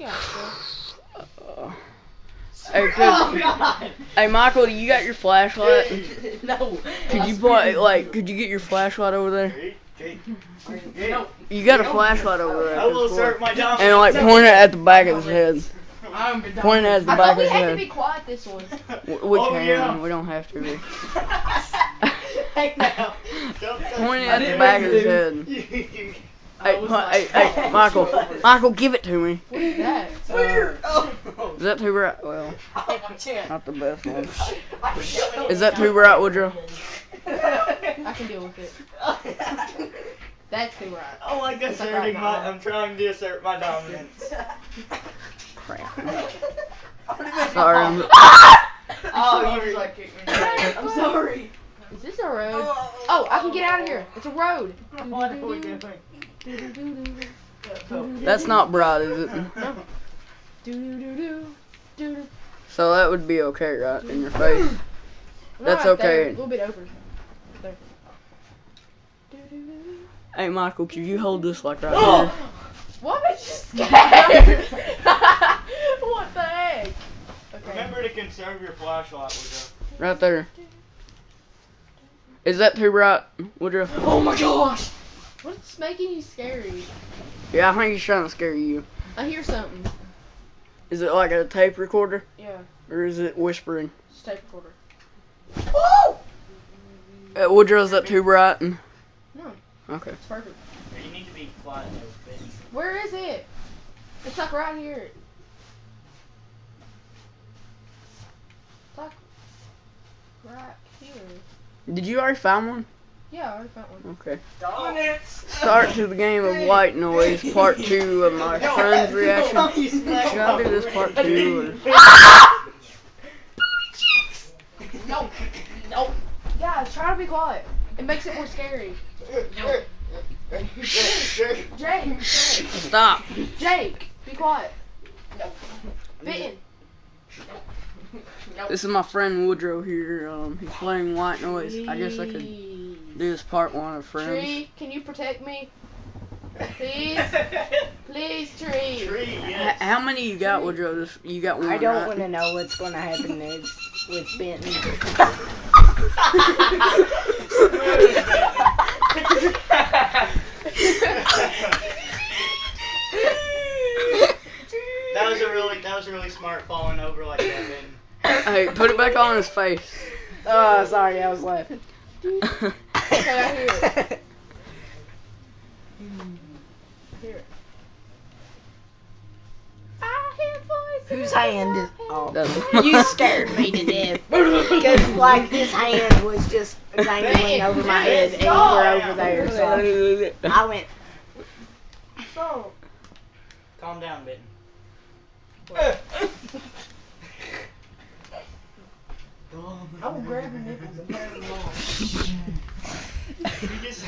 Yeah. Hey, hey, Michael, you got your flashlight? No. Could you could you get your flashlight over there? No. You got a flashlight over there. I will assert my dominance. And like point it at the back of his head. Point it at the I back thought of we his had to head. be quiet this one. We Oh, can. yeah. We don't have to be. Hey, now. Point it at the back of his head. Hey, Michael, give it to me. What is that? Is that too bright? Well, not the best one. Is that too bright, Woodrow? I can deal with it. That's too right. Oh, like asserting I'm trying to assert my dominance. Crap. Sorry, I'm. Oh, you like kicked me. I'm sorry. Is this a road? Oh, I can get out of here. It's a road. What are we doing? That's not bright, is it? No. So that would be okay, right? In your face. That's Right there, okay. a little bit over. There. Hey, Michael, could you hold this like right here? What made you scared? What the heck? Okay. Remember to conserve your flashlight, Woodrow. Right there. Is that too bright, Woodrow? Oh my gosh! What's making you scary? Yeah, I think he's trying to scare you. I hear something. Is it like a tape recorder? Yeah, Or is it whispering? it's tape recorder. Woodrow, is that too bright? No, Okay. it's perfect. You need to be quiet though, Ben. Where is it? It's like right here. It's like right here. Did you already find one? Yeah, I already found one. Okay. Dominance! Start to the game of white noise, part 2 of my friend's reaction. Should I do this part 2 or? No, no. Guys, try to be quiet. It makes it more scary. Jake, Stop. Jake, be quiet. Bitten. This is my friend Woodrow here. He's playing white noise. I guess I could do this part 1 of friends. Tree, can you protect me? Please? Please, Tree. Tree, yes. How many you got, Woodrow? You got one, I don't right? want to know what's going to happen next with Benton. That was a really smart falling over like that, Ben. Hey, put it back on his face. Oh, sorry, I was laughing. Okay, I hear it. Here. I hear voices. Whose hand is? Oh, Doesn't- you scared me to death. Because like his hand was just dangling over my head, and you were over there. So I went. So, Calm down, Ben. I will grab your nipples and tear them off. You just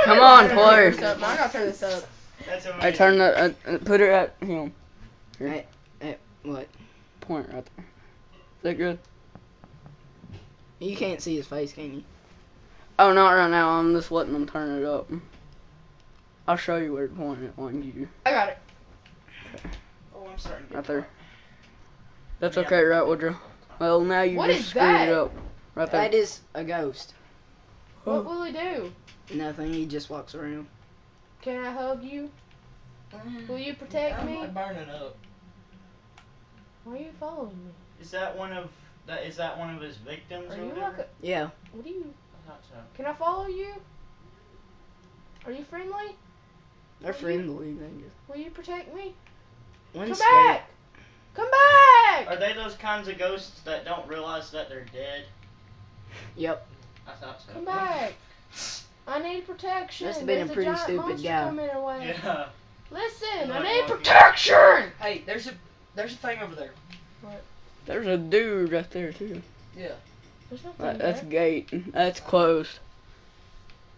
Come on, play. I gotta turn this up. That's amazing. I turn the put it at him. What? Point right there. Is that good? You can't see his face, can you? Oh, not right now. I'm just letting him turn it up. I'll show you where to point it on you. I got it. Oh, I'm starting to get Right there. That's okay, right, Woodrow? Well, now you What just is screwed that? it up. Right there. That is a ghost. What will he do? Nothing. He just walks around. Can I hug you? Will you protect me? I'm burning up. Why are you following me? Is that one of his victims Are or you whatever? like a... Yeah. What do you... I thought so. Can I follow you? Are you friendly? They're friendly. They just. Will you protect me? One's Come scared. back! Come back! Are they those kinds of ghosts that don't realize that they're dead? Yep. I thought so. Come back! I need protection. Must have been a There's pretty giant stupid monster guy. coming our way. Yeah. Listen, I Like need walking- protection! Hey, there's a thing over there. There's a dude right there, too. Yeah. There's nothing Right, that's there. gate. That's closed.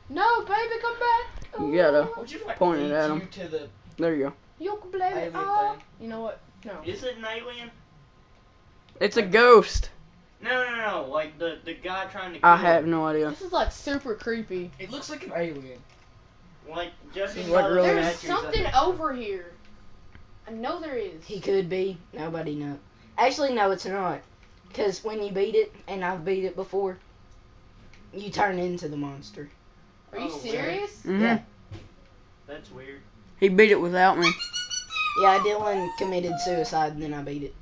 No, baby, come back. You gotta Would you like point it leads at you him. to the There you go. You can blame it alien all. thing? You know what? No. Is it an alien? It's a ghost. No. Like the guy trying to kill I have him. no idea. This is like super creepy. It looks like an alien. Like Jesse What really- There's something over here. I know there is. He could be. Nobody knows. Actually, no, it's not. Because when you beat it, and I've beat it before, you turn into the monster. Are you Oh, serious? Mhm. Yeah. That's weird. He beat it without me. Yeah, Dylan committed suicide, and then I beat it.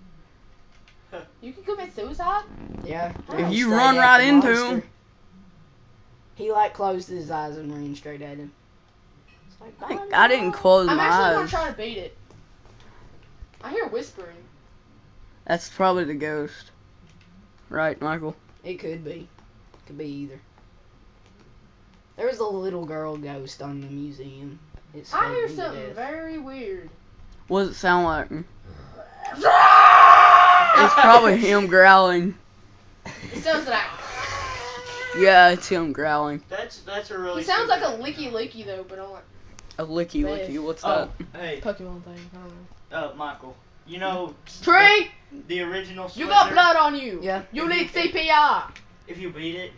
You can commit suicide? Yeah. If you Straight run at right the into monster. him. He, like, closed his eyes and ran straight at him. It's like, I didn't close I'm my actually gonna eyes. try to beat it. I hear whispering. That's probably the ghost. Right, Michael? It could be. Could be either. There was a little girl ghost on the museum. It I scared hear me to something death. very weird. What does it sound like? It's probably him growling. It sounds like Yeah, it's him growling. That's a really. he sounds like a stupid- licky licky though, but on like A licky licky. What's Oh, that? hey, Pokemon thing. I don't know. Michael. You know Tree, the original. you got Slender? blood on you. Yeah. You need CPR. If you beat it,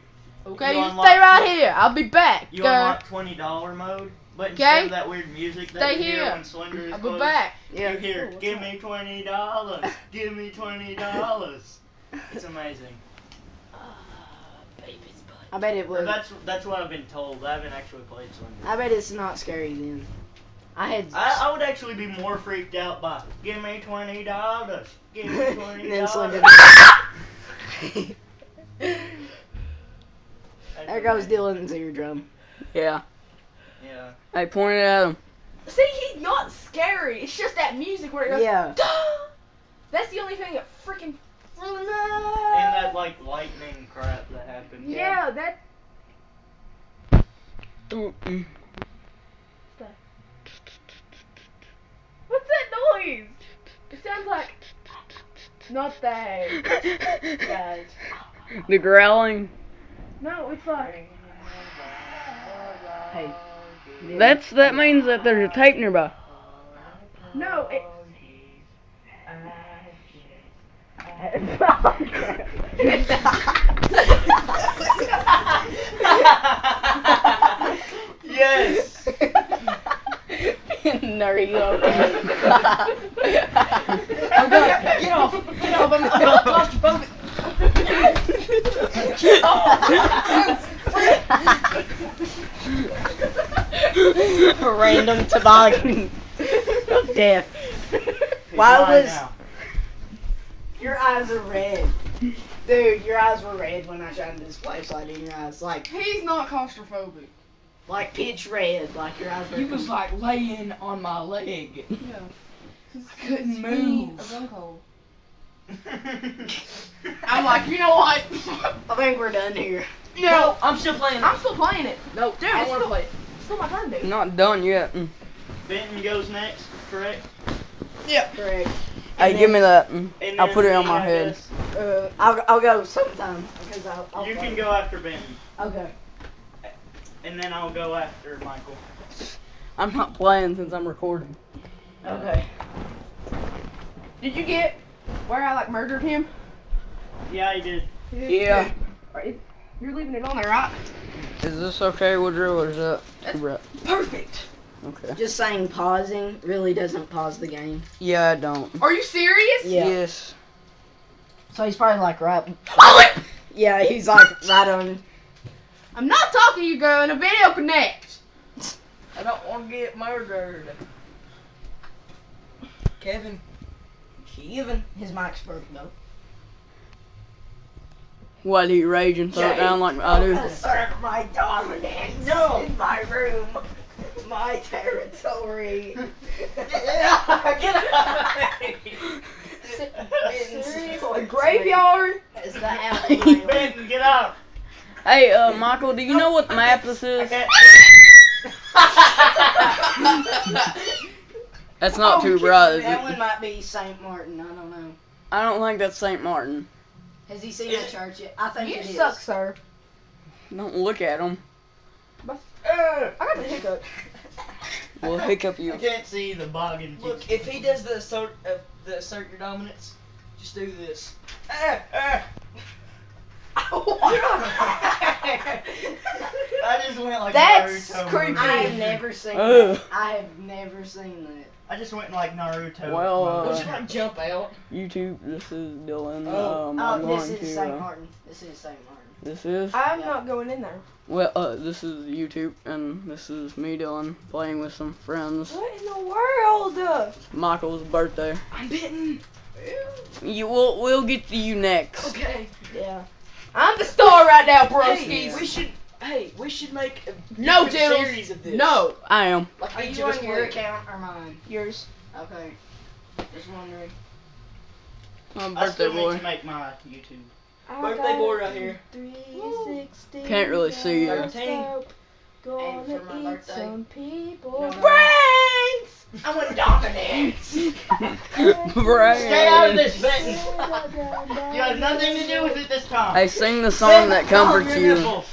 Okay, You you unlock stay right the- here. I'll be back. you Go. unlock $20 mode, but Okay. instead of that weird music that Stay you hear here. when Slender is I'll be close, back. Yeah. you hear, Oh, what's "Give that? me $20, give me $20." It's amazing. I bet it Or would. that's what I've been told. I haven't actually played Slender. I bet it's not scary then. I had. I would actually be more freaked out by "Give me $20, give me And then Slender. $20." There goes Dylan's eardrum. Yeah. Yeah. I pointed at him. See, he's not scary. It's just that music where it goes. Yeah. Duh! That's the only thing that freaking. And that like lightning crap that happened. Yeah, that. Mm-mm. What's that noise? It sounds like. Not that. Guys. The growling. No, it's like. Hey. That means that there's a tape nearby. No, it. Yes. Naruto. Oh god, get off! Get off! I'm claustrophobic. A random toboggan of death. Why Fine was now. your eyes are red? Dude, your eyes were red when I shined this flashlight in your eyes. Like He's not claustrophobic. pitch red. Like your eyes were. He was like laying on my leg. Yeah. I couldn't move. A gun hole. I'm like, you know what? I think we're done here. No, I'm still playing. I'm still playing it. No, Dude, I it's want to still, play it. it's still my turn, dude. Not done yet. Benton goes next, correct? Correct. Hey, give me that. And I'll then put it on me, my I head. guess. I'll go sometime because I'll You play. can go after Benton, Okay. and then I'll go after Michael. I'm not playing since I'm recording. Okay. Did you get where I like murdered him? Yeah, he did. Yeah. You're leaving it on there, right? Is this okay, Woodrow, or is that too bright? Perfect. Okay. Just saying pausing really doesn't pause the game. Yeah, I don't. Are you serious? Yeah. Yes. So he's probably like right. Yeah, he's like right on. I'm not talking to you, girl, in a video connect. I don't want to get murdered. Kevin. His mic's broken though. What, he rage and throw it down like I do? Assert my dominance in my room. My territory. A graveyard. Is the alley. Benton, get out! Hey, Michael, do you know what map this is? That's not too bright, is That one it? might be St. Martin. I don't know. I don't think that's St. Martin. Has he seen that church yet? I think You it is. suck, sir. Don't look at him. I got the hiccup. We'll hiccup you. I can't see the boggin. Look, if he does the assert your dominance, just do this. I just went like That's Naruto. creepy. mode. I have never seen Ugh. that. I have never seen that. I just went like Naruto. Well, mode. Don't you like jump out? YouTube, this is Dylan. Oh. I'm Oh, going this is to. St. Martin. This is St. Martin. This is. I'm Yeah. not going in there. Well, this is YouTube, and this is me, Dylan, playing with some friends. What in the world? Michael's birthday. I'm bitten. We'll get to you next. Okay. Yeah. I'm the star right now, Hey, broskies. we should make a No, different Diddles. series of this. No. I am. Like Are each you of us on your play. account or mine? Yours. Okay. Just wondering. I'm I birthday still need boy. to make my YouTube. Birthday boy right here. 360. Can't really see you. 13. Gonna And for my eat birthday. some people. No, no. Brains! I want dominance. Brains. Stay out of this, Benton. You have nothing to do with it this time. Hey, sing the song that Calm comforts your you. nipples.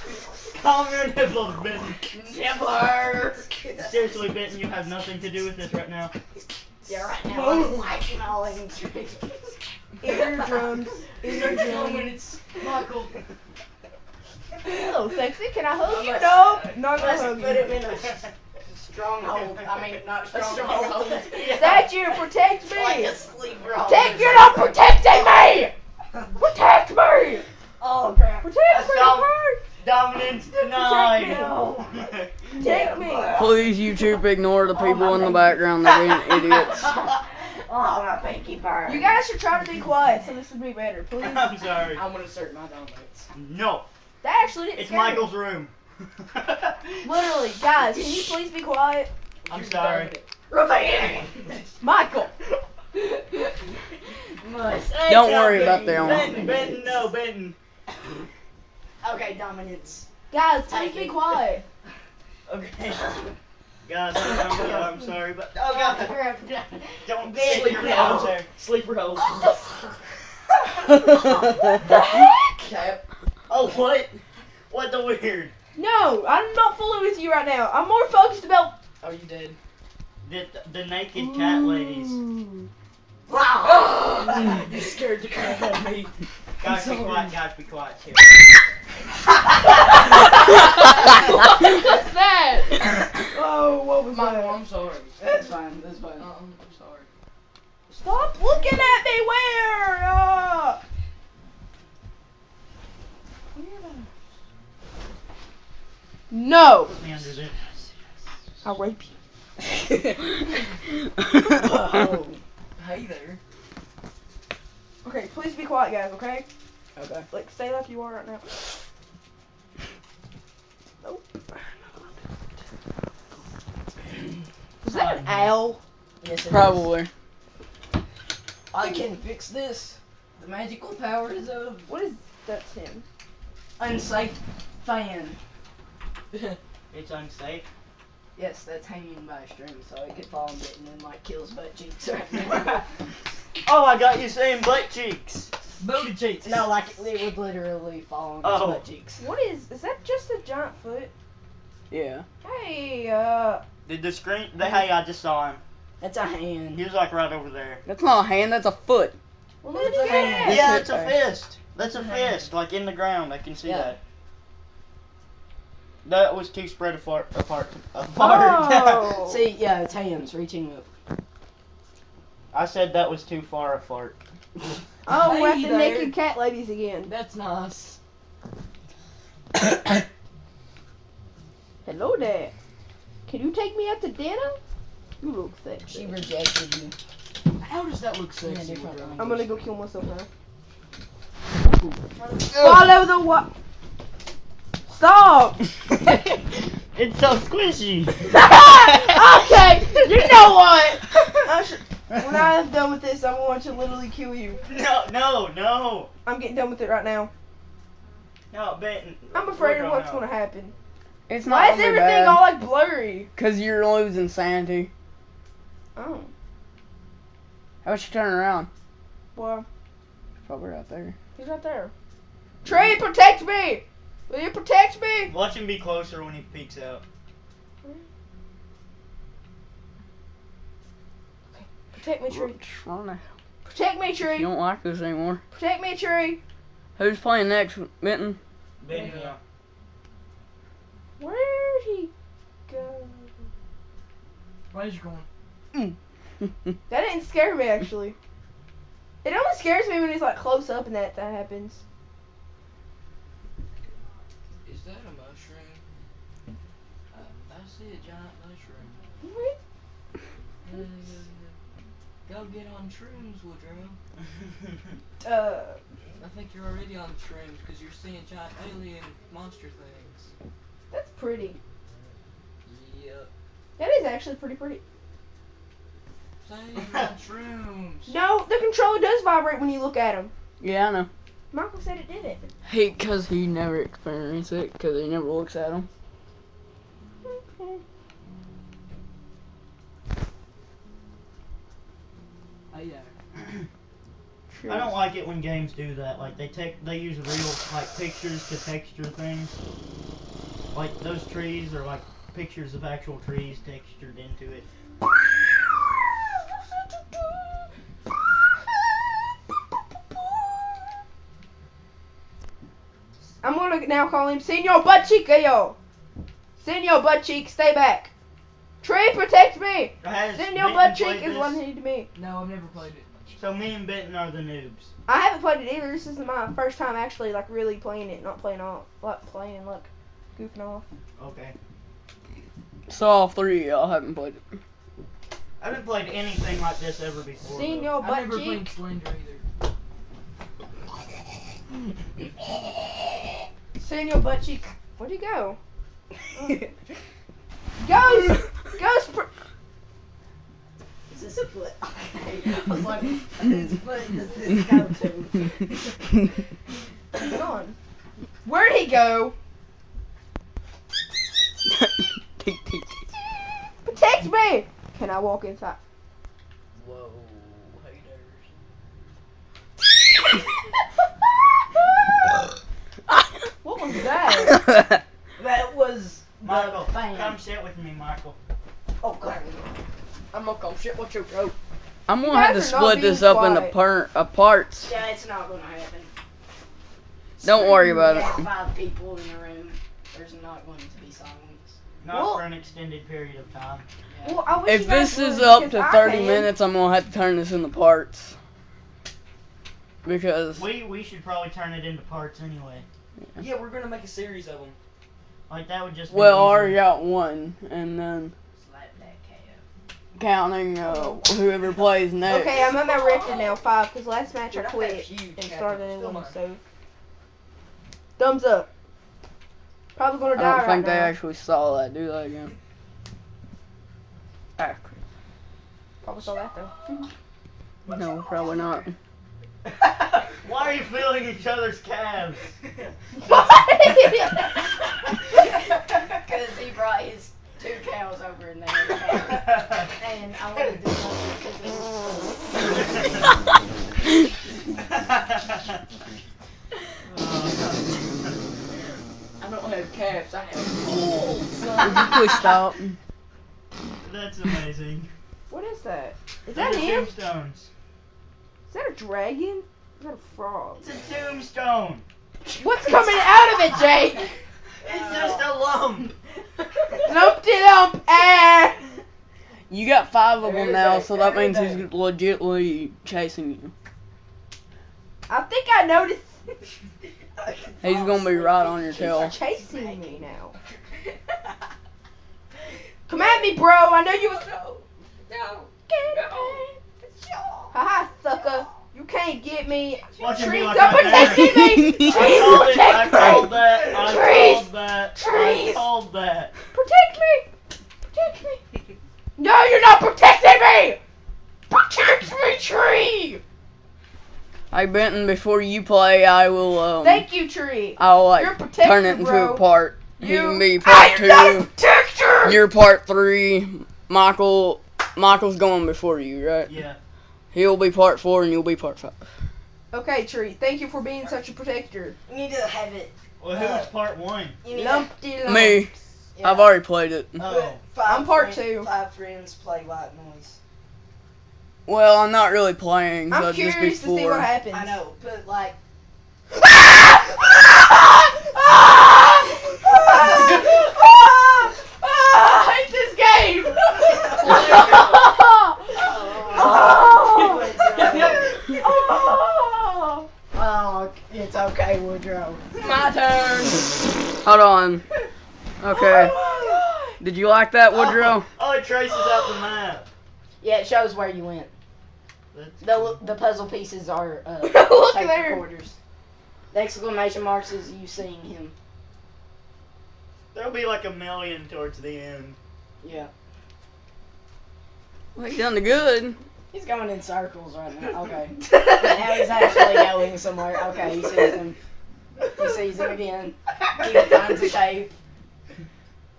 Calm your nipples, Benton. Never. Seriously, Benton, you have nothing to do with this right now. Yeah, right now I'm liking all in trees. Eardrums. It's Michael. Hello, sexy. Can I hug you? Let's- No. Not gonna Let's hug put you. him in a stronghold. I mean, not stronghold. Statue, protect Like me. a sleeper hold. Protect, you're not protecting me. Protect me. Oh crap. Protect me. Stop. Hurt. Dominance denied. No. Protect me. Please, YouTube, ignore the people in the background. They're being idiots. Oh, my pinky burn. You guys should try to be quiet so this would be better, please. I'm sorry. I'm gonna assert my dominance. No, That actually didn't it's scare me. Michael's room. Literally, guys, can you please be quiet? I'm sorry. Michael. Don't worry about them. Benton, Benton, no, Benton. Okay, dominance. Guys, please be quiet. Okay. Guys, I'm sorry, but oh god, don't stick your Sleeper hands hold. there. Sleeper hole. The heck? Cap. Oh what? What the weird? No, I'm not fooling with you right now. I'm more focused about. Oh, you dead. The naked cat ladies. Wow. You scared the crap out of me. Guys, be sorry. quiet. Guys, be quiet. Here. What's that? Oh, what was Michael, that? I'm sorry. That's fine. That's fine. I'm sorry. Stop looking at me. Where? No. Put me under there. I'll rape you. Oh. Hey there. Okay, please be quiet, guys. Okay. Okay. Like, stay like you are right now. Nope. Was that an owl? Yes, it is. Probably. I can fix this. The magical powers of What is that's him? Unsafe fan. It's unsafe. Yes, that's hanging by a string, so it could fall and bit and then like kills butt cheeks right now. Oh, I got you saying butt cheeks. booty cheeks. No, like it would literally fall on his Oh. butt cheeks. What is that just a giant foot? Yeah. Hey, Did the screen? Hey, I just saw him. That's a hand. He was like right over there. That's not a hand, that's a foot. well, let's It's a get hand. it. Yeah, it it's a there. fist. That's a fist, like in the ground. I can see Yeah. that. That was too spread apart. Oh. See, yeah, it's hands reaching up. I said that was too far apart. Oh, we're at Hey the there. naked cat ladies again. That's nice. Hello there. Can you take me out to dinner? You look She sexy. rejected you. How does that look In a sexy? different bro? language. I'm gonna go kill myself now. Follow the what? Stop! It's so squishy. Okay, you know what? When I'm done with this, I'm going to literally kill you. No. I'm getting done with it right now. No, Benton. I'm afraid we're of what's going going to happen. It's Why not is gonna be everything bad. all like blurry? Cause you're losing sanity. Oh, How about you turn around? well, Probably right there. he's right there. Tree, protect me! Will you protect me? Watch him be closer when he peeks out. Protect me, tree. Run out. Protect me, You tree. don't like this anymore. Protect me, tree. Who's playing next, Benton? Benton, yeah. Where'd he go? Where's you going? That didn't scare me, actually. It only scares me when he's like close up and that happens. Is that a mushroom? I see a giant mushroom. What? Go get on shrooms, Woodrow. I think you're already on shrooms because you're seeing giant alien monster things. That's pretty. Yep. That is actually pretty pretty. Say you're on shrooms. No, the controller does vibrate when you look at him. Yeah, I know. Michael said it did it. Cause he never experienced it, cause he never looks at them. Okay. Hey there. I don't like it when games do that. Like they use real like pictures to texture things. Like those trees are like pictures of actual trees textured into it. I'm gonna now call him Senor Butt Cheek, yo. Senor Butt Cheek, stay back. Tree, protect me. Has Senor Benton Butt Cheek played is this? one to me. No, I've never played it. So me and Benton are the noobs. I haven't played it either. This is my first time actually like really playing it, not playing off, like playing like goofing off. Okay. So all three of y'all haven't played it. I haven't played anything like this ever before. though. Senor I've Butt never played Cheek. Slender either. Senor Butt Cheek. Where'd he go? Ghost! Ghost! Is this a foot? Okay. I was like, whose foot does this go to? He's gone. Where'd he go? Protect me! Can I walk inside? Whoa, haters. What was that? That was Michael, the fan. come sit with me, Michael. Oh, God. I'm gonna come shit with your throat. I'm gonna You have to guys are not split being this up into quiet. parts. Yeah, it's not gonna happen. Don't worry about We it. have 5 people in the room. There's not going to be silence. Not Well- for an extended period of time. Yeah. Well, I wish If you guys this is would, up because to I 30 can. minutes, I'm gonna have to turn this into parts. Because We should probably turn it into parts anyway. Yeah, we're gonna make a series of them. Like that would just be well, I easier. already got one, and then Slap that KO. counting whoever plays next. Okay, I'm at my record now, 5, because last match Dude, I I quit bet you and can't started a new still one, mine. so. Thumbs up. Probably gonna I die don't right think they now. actually saw that. Do that again. Ah, Probably saw that though. no, probably not. Why are you feeling each other's calves? Because he brought his 2 cows over in there. And I wanted to do something I don't have calves, I have Did you push stop? That's amazing. What is that? Is They're that him? tombstones. Is that a dragon? Is that a frog? It's a tombstone. What's coming out of it, Jake? It's just a lump. Lumpty lump. Ah. You got 5 of them Every now, day, so that every means day. he's legitimately chasing you. I think I noticed. He's gonna be right on your tail. He's chasing me now. Come at me, bro. I know you was. Haha, sucker. You can't get me. Watch him be Trees like are that there. protecting me. Trees I called it. I protect called me. that. I Trees. called that. I Trees. called that. Protect me. Protect me. No, you're not protecting me. Protect me, tree. Hey Benton, before you play, I will Thank you, tree. I'll You're a like protector, turn it into bro. a part. You can be I part am not a 2. protector. You're part 3. Michael's going before you, right? Yeah. He'll be part 4 and you'll be part 5. Okay, tree. Thank you for being such a protector. You need to have it. Well, who's part 1? You need Lumpty lump. Me. Yeah. I've already played it. Oh. I'm part 2. 5 friends play white noise. Well, I'm not really playing, so I'm it'd just be curious to see 4. what happens. I know, but like, Ah! I hate this game. Oh, it's okay, Woodrow. My turn. Hold on. Okay. Did you like that, Woodrow? Oh, it traces out the map. Yeah, it shows where you went. That's The puzzle pieces are Look tape there. recorders. The exclamation marks is you seeing him. There'll be like 1,000,000 towards the end. Yeah. Well, you done the good. He's going in circles right now. Okay. Now he's actually going somewhere. Okay, he sees him. He sees him again. He finds a cave.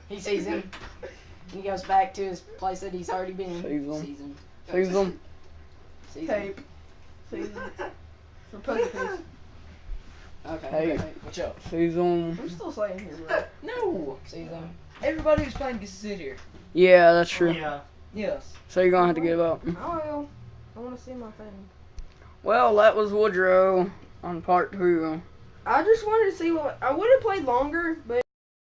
He sees him. He goes back to his place that he's already been. Sees him. Sees him. Sees them. Sees him. Tape. For puzzle piece. Okay. Hey. Okay. Watch out. Sees them. I'm still saying here, bro. No. Sees him. Everybody who's playing gets to sit here. Yeah, that's true. Yeah. Yes. So you're gonna have to give up. I will. I want to see my thing. Well, that was Woodrow on part 2. I just wanted to see what I would have played longer, but